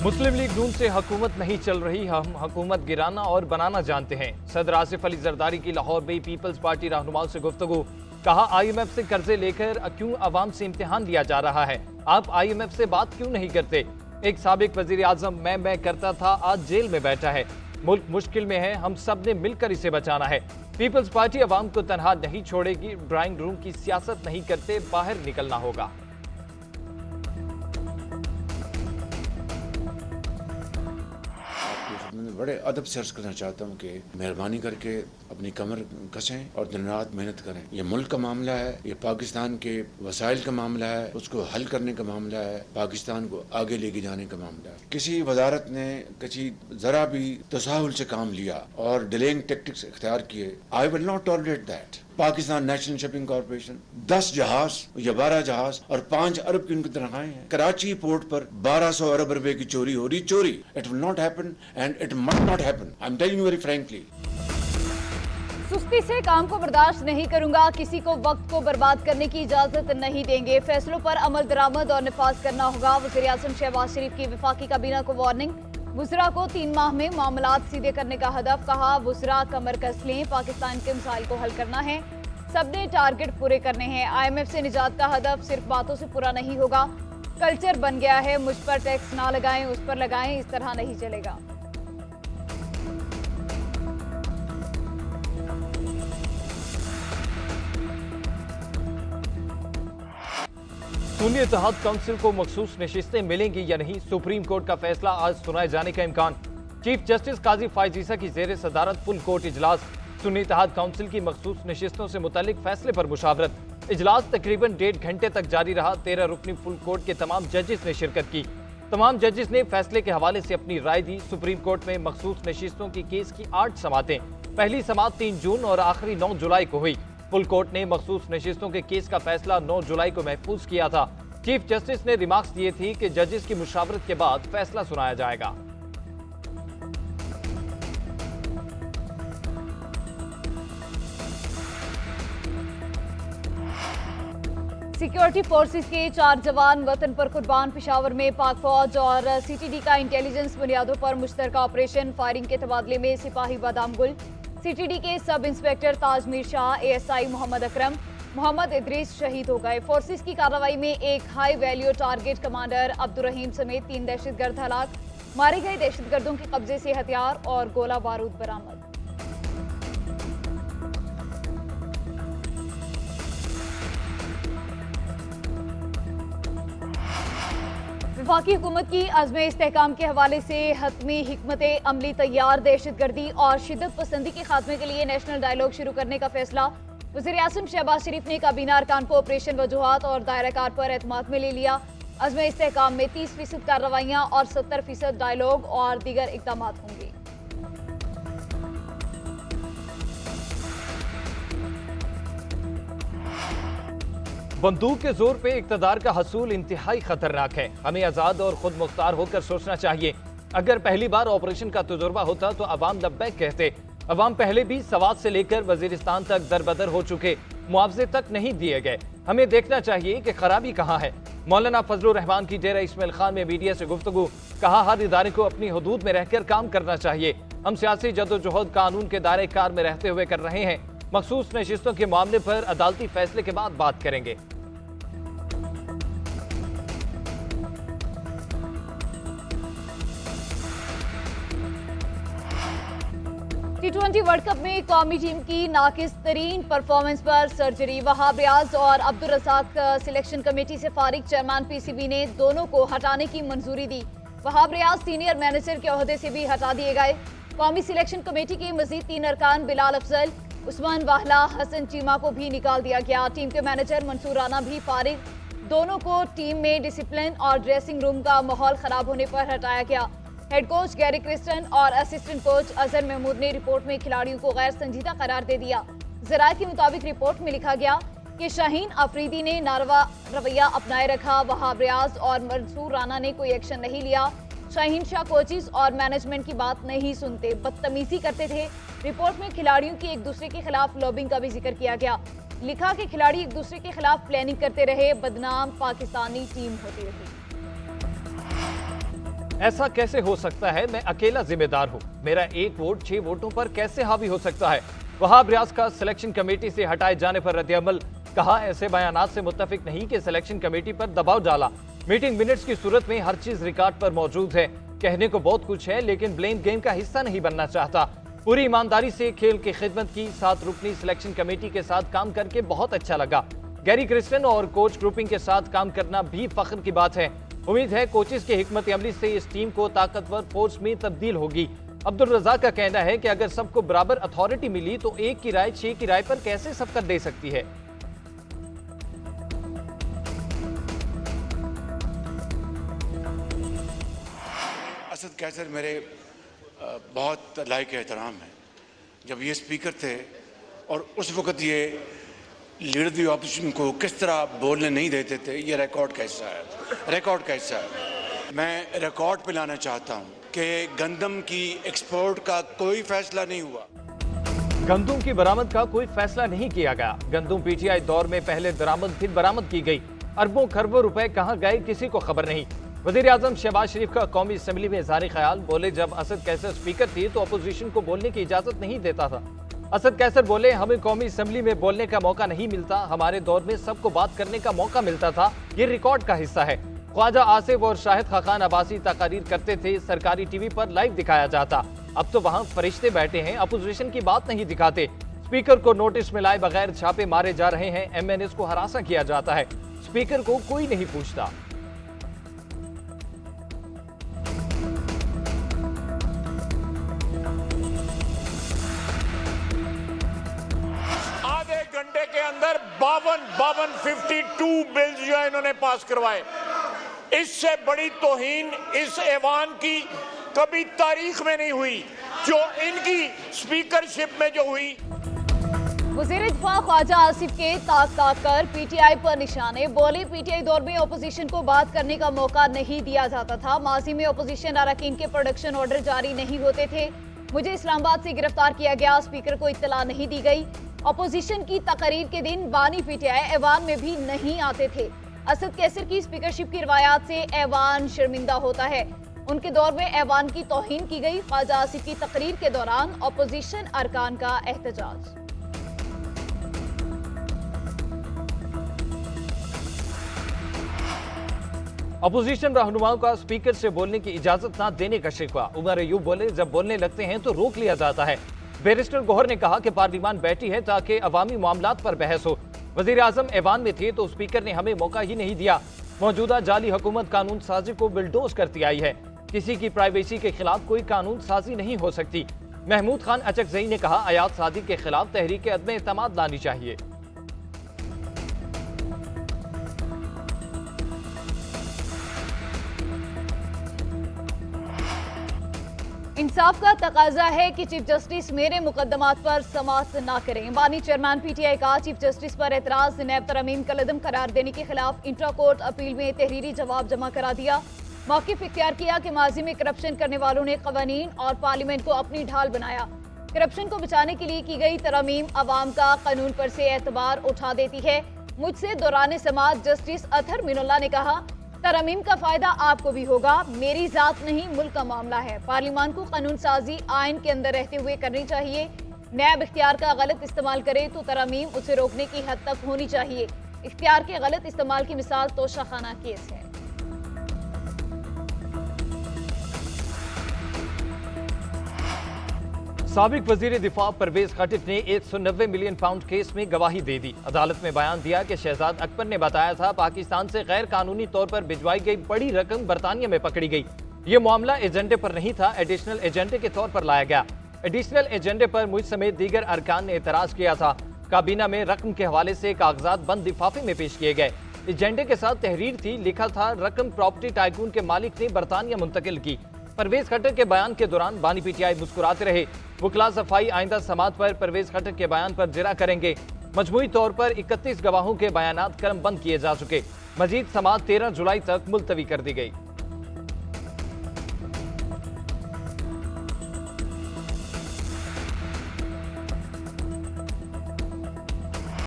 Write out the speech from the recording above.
मुस्लिम league नून से हुकूमत नहीं चल रही, हम हुकूमत गिराना और बनाना जानते हैं। सदर आसिफ अली जरदारी की लाहौर में पीपल्स पार्टी रहनुमाओं से गुफ्तगू। कहा IMF से कर्जे लेकर क्यों अवाम से इम्तिहान लिया जा रहा है, आप IMF से बात क्यों नहीं करते। एक साबिक वजीर आजम मैं करता था, आज जेल में बैठा है। मुल्क मुश्किल में है, हम सब ने मिलकर इसे बचाना है। पीपल्स पार्टी अवाम को तनहा नहीं छोड़ेगी, ड्राइंग रूम की सियासत नहीं करते, बाहर निकलना होगा। मैं बड़े अदब से अर्ज करना चाहता हूँ कि मेहरबानी करके अपनी कमर कसें और दिन रात मेहनत करें। ये मुल्क का मामला है, ये पाकिस्तान के वसाइल का मामला है, उसको हल करने का मामला है, पाकिस्तान को आगे लेके जाने का मामला है। किसी वजारत ने किसी जरा भी तसाहुल से काम लिया और डिलेइंग टैक्टिक्स इख्तियार किए, I will not tolerate that. Pakistan national shipping corporation 10 जहाज या 12 जहाज और 5 अरब की उनकी तनख्वाहें हैं। कराची पोर्ट पर 1200 अरब रुपए की चोरी हो रही, चोरी। It will not happen and it must not happen, I am telling you very frankly. सुस्ती से काम को बर्दाश्त नहीं करूंगा, किसी को वक्त को बर्बाद करने की इजाजत नहीं देंगे, फैसलों पर अमल दरामद और निफाज करना होगा। वज़ीर आज़म शहबाज शरीफ की वफाकी काबीना को वार्निंग, वुज़रा को 3 माह में मामलात सीधे करने का हदफ। कहा वुज़रा कमर कस लें, पाकिस्तान के मसाइल को हल करना है, सबने टारगेट पूरे करने हैं। IMF से निजात का हदफ सिर्फ बातों से पूरा नहीं होगा, कल्चर बन गया है, मुझ पर टैक्स ना लगाएं, उस पर लगाएं, इस तरह नहीं चलेगा। सुन्नी इत्तेहाद काउंसिल को मखसूस नशिस्तें मिलेंगी या नहीं, सुप्रीम कोर्ट का फैसला आज सुनाए जाने का इम्कान। चीफ जस्टिस काजी फायज ईसा की जेर सदारत फुल कोर्ट इजलास, सुन्नी इत्तेहाद काउंसिल की मखसूस नशिस्तों से मुतालिक फैसले पर मुशावरत। इजलास तकरीबन 1.5 घंटे तक जारी रहा। 13 रुकनी फुल कोर्ट के तमाम जजेस ने शिरकत की। तमाम जजेस ने फैसले के हवाले से अपनी राय दी। सुप्रीम कोर्ट में मखसूस नशिस्तों की केस की 8 समातें, पहली समात 3 जून और आखिरी 9 जुलाई को हुई। फुल कोर्ट ने मखसूस नशिस्तों के केस का फैसला 9 जुलाई को महफूज किया था। चीफ जस्टिस ने रिमार्क्स दिए थे कि जजेस की मुशावरत के बाद फैसला सुनाया जाएगा। सिक्योरिटी फोर्सेस के 4 जवान वतन पर कुर्बान। पेशावर में पाक फौज और CTD का इंटेलिजेंस बुनियादों पर मुश्तरका ऑपरेशन, फायरिंग के तबादले में सिपाही बादाम गुल। CTD के sub inspector ताजमीर Shah, ASI Mohammad Akram, Mohammad Idris शहीद हो गए। फोर्सेस की कार्रवाई में एक high value target commander Abdul रहीम समेत 3 दहशतगर्द हलाक। मारे गए दहशतगर्दों के कब्जे से हथियार और गोला बारूद बरामद। वफाकी हुकूमत की अज़्म इस्तेहकाम के हवाले से हतमी हिकमत अमली तैयार। दहशतगर्दी और शिद्दत पसंदी के खात्मे के लिए नेशनल डायलॉग शुरू करने का फैसला। वज़ीर आज़म शहबाज शरीफ ने काबीना अरकान को ऑपरेशन वजूहात और दायरा कार पर एतमाद में ले लिया। अज़्म इस्तेहकाम में 30% कार्रवाइयाँ और 70% डायलॉग और दीगर इक़दाम होंगे। बंदूक के जोर पे इक़्तिदार का हसूल इंतहाई खतरनाक है। हमें आज़ाद और खुद मुख्तार होकर सोचना चाहिए। अगर पहली बार ऑपरेशन का तजुर्बा होता तो अवाम लब्बैक कहते। अवाम पहले भी सवात से लेकर वजीरिस्तान तक दरबदर हो चुके, मुआवजे तक नहीं दिए गए। हमें देखना चाहिए कि खराबी कहाँ है। मौलाना फजलुर रहमान की डेरा इस्माइल खान में मीडिया से गुफ्तगू। कहा हर इदारे को अपनी हदूद में रहकर काम करना चाहिए। हम सियासी जदोजहद कानून के दायरे कार में रहते हुए कर रहे हैं। मखसूस नशिस्तों के मामले पर अदालती फैसले के बाद बात करेंगे। T20 वर्ल्ड कप में कौमी टीम की नाकिस तरीन परफॉर्मेंस पर सर्जरी। वहाब रियाज और अब्दुल रज़ाक सिलेक्शन कमेटी से फारिग। चेयरमैन PCB ने दोनों को हटाने की मंजूरी दी। वहाब रियाज सीनियर मैनेजर के ओहदे से भी हटा दिए गए। कौमी सिलेक्शन कमेटी के मजीद 3 अरकान बिलाल अफजल, उस्मान वाहला, हसन चीमा को भी निकाल दिया गया। टीम के मैनेजर मंसूर राना भी फारिग। दोनों को टीम में डिसिप्लिन और ड्रेसिंग रूम का माहौल खराब होने पर हटाया गया। हेड कोच गैरी क्रिस्टन और असिस्टेंट कोच अजहर महमूद ने रिपोर्ट में खिलाड़ियों को गैर संजीदा करार दे दिया। ज़राए के मुताबिक रिपोर्ट में लिखा गया कि शाहीन अफरीदी ने नारवा रवैया अपनाए रखा। वहाब रियाज और मंसूर राना ने कोई एक्शन नहीं लिया। शाहीन शाह कोचेस और मैनेजमेंट की बात नहीं सुनते, बदतमीजी करते थे। रिपोर्ट में खिलाड़ियों की एक दूसरे के खिलाफ लॉबिंग का भी जिक्र किया गया। लिखा कि खिलाड़ी एक दूसरे के खिलाफ प्लानिंग करते रहे, बदनाम पाकिस्तानी टीम होती रही। ऐसा कैसे हो सकता है? मैं अकेला जिम्मेदार हूँ। मेरा एक वोट 6 वोटों पर कैसे हावी हो सकता है? वहाब रियाज का सिलेक्शन कमेटी से हटाए जाने पर रद्द-ए-अमल। कहा, ऐसे बयानात से मुत्तफिक नहीं कि सिलेक्शन कमेटी पर दबाव डाला। मीटिंग मिनट्स की सूरत में हर चीज रिकॉर्ड पर मौजूद है। कहने को बहुत कुछ है, लेकिन ब्लेम गेम का हिस्सा नहीं बनना चाहता। पूरी ईमानदारी से खेल की खिदमत की। 7 रुकनी सिलेक्शन कमेटी के साथ काम करके बहुत अच्छा लगा। गैरी क्रिस्टन और कोच ग्रुपिंग के साथ काम करना भी फख्र की बात है। उम्मीद है कोचेस की हिकमत अमली से इस टीम को ताकतवर फोर्स में तब्दील होगी। अब्दुल रज़ाक का कहना है कि अगर सबको बराबर अथॉरिटी मिली तो एक की राय 6 की राय पर कैसे सबकर दे सकती है। असद कैसर मेरे बहुत लायक एहतराम है। जब ये स्पीकर थे और उस वक़्त ये लीडर दी ऑपोजिशन को किस तरह बोलने नहीं देते थे, ये रिकॉर्ड कैसा है, रिकॉर्ड कैसा है। मैं रिकॉर्ड पे लाना चाहता हूँ कि गंदम की एक्सपोर्ट का कोई फैसला नहीं हुआ। गंदम की बरामद का कोई फैसला नहीं किया गया। गंदम पीटीआई दौर में पहले दरामद फिर बरामद की गई। अरबों खरबों रुपए कहाँ गए किसी को खबर नहीं। वजीर आजम शहबाज शरीफ का कौमी असम्बली में इज़हार ख्याल। बोले, जब असद कैसर स्पीकर थी तो अपोजिशन को बोलने की इजाजत नहीं देता था। असद कैसर बोले, हमें कौमी असम्बली में बोलने का मौका नहीं मिलता। हमारे दौर में सबको बात करने का मौका मिलता था। ये रिकॉर्ड का हिस्सा है। ख्वाजा आसिफ और शाहिद खाकान अब्बासी तकारीर करते थे, सरकारी टीवी पर लाइव दिखाया जाता। अब तो वहाँ फरिश्ते बैठे हैं, अपोजिशन की बात नहीं दिखाते। स्पीकर को नोटिस में लाए बगैर छापे मारे जा रहे हैं। MNAs को हरासा किया जाता है। स्पीकर को कोई नहीं पूछता। घंटे के अंदर 52 बिल्स जो है इन्होंने पास करवाए। इससे बड़ी तौहीन इस ऐवान की कभी तारीख में नहीं हुई जो इनकी स्पीकरशिप में जो हुई। वज़ीर दिफा ख्वाजा आसिफ के ताक कर पीटीआई पर निशाने। बोले, पीटीआई दौर में अपोजिशन को बात करने का मौका नहीं दिया जाता था। माजी में अपोजिशन अरकान के प्रोडक्शन ऑर्डर जारी नहीं होते थे। मुझे इस्लामाबाद से गिरफ्तार किया गया। स्पीकर को इत्तला नहीं दी गई। अपोजिशन की तकरीर के दिन बानी पीटीआई ऐवान में भी नहीं आते थे। असद कैसर की स्पीकरशिप की रिवायात से ऐवान शर्मिंदा होता है। उनके दौर में ऐवान की तौहीन की गई। ख्वाजा आसिफ की तकरीर के दौरान अपोजिशन अरकान का एहतजाज। अपोजिशन रहनुमाओं का स्पीकर से बोलने की इजाजत ना देने का शिकवा। उमर अयूब बोले, जब बोलने लगते हैं तो रोक लिया जाता है। बैरिस्टर गौहर ने कहा कि पार्लियामान बैठी है ताकि अवामी मामलात पर बहस हो। वजीर आजम ऐवान में थे तो स्पीकर ने हमें मौका ही नहीं दिया। मौजूदा जाली हुकूमत कानून साजी को बिल्डोज करती आई है। किसी की प्राइवेसी के खिलाफ कोई कानून साजी नहीं हो सकती। महमूद खान अचकजई ने कहा, आयात सादी के खिलाफ तहरीक अदम एतमाद लानी चाहिए। इंसाफ का तकाजा है कि चीफ जस्टिस मेरे मुकदमात पर समाअत न करें। बानी चेयरमैन पीटीआई का चीफ जस्टिस पर एतराज। नैब तरमीम कलदम करार देने के खिलाफ इंट्रा कोर्ट अपील में तहरीरी जवाब जमा करा दिया। मौक़िफ़ इख्तियार किया कि माजी में करप्शन करने वालों ने कवानीन और पार्लियामेंट को अपनी ढाल बनाया। करप्शन को बचाने के लिए की गई तरमीम अवाम का कानून पर से एतबार उठा देती है। मुझसे दौरान समाअत जस्टिस अतहर मिनुल्लाह ने कहा, तरमीम का फायदा आपको भी होगा। मेरी जात नहीं, मुल्क का मामला है। पार्लियामान को कानून साजी आइन के अंदर रहते हुए करनी चाहिए। नैब इख्तियार का गलत इस्तेमाल करे तो तरमीम उसे रोकने की हद तक होनी चाहिए। इख्तियार के गलत इस्तेमाल की मिसाल तोशाखाना केस है। साबिक वजीर दिफा परवेज खटिक ने 190 मिलियन पाउंड केस में गवाही दे दी। अदालत में बयान दिया कि शहजाद अकबर ने बताया था पाकिस्तान से गैर कानूनी तौर पर भिजवाई गई बड़ी रकम बरतानिया में पकड़ी गई। ये मामला एजेंडे पर नहीं था, एडिशनल एजेंडे के तौर पर लाया गया। एडिशनल एजेंडे पर मुझ समेत दीगर अरकान ने एतराज किया था। काबीना में रकम के हवाले से कागजात बंद लिफाफे में पेश किए गए। एजेंडे के साथ तहरीर थी, लिखा था रकम प्रॉपर्टी टाइकून के मालिक ने बरतानिया मुंतकिल की। परवेज खट्टर के बयान के दौरान बानी पीटीआई मुस्कुराते रहे। वकला सफाई आइंदा समात पर परवेज खट्टर के बयान पर जिरा करेंगे। मजमूई तौर पर 31 गवाहों के बयानात करम बंद किए जा चुके। मजीद समात 13 जुलाई तक मुलतवी कर दी गई।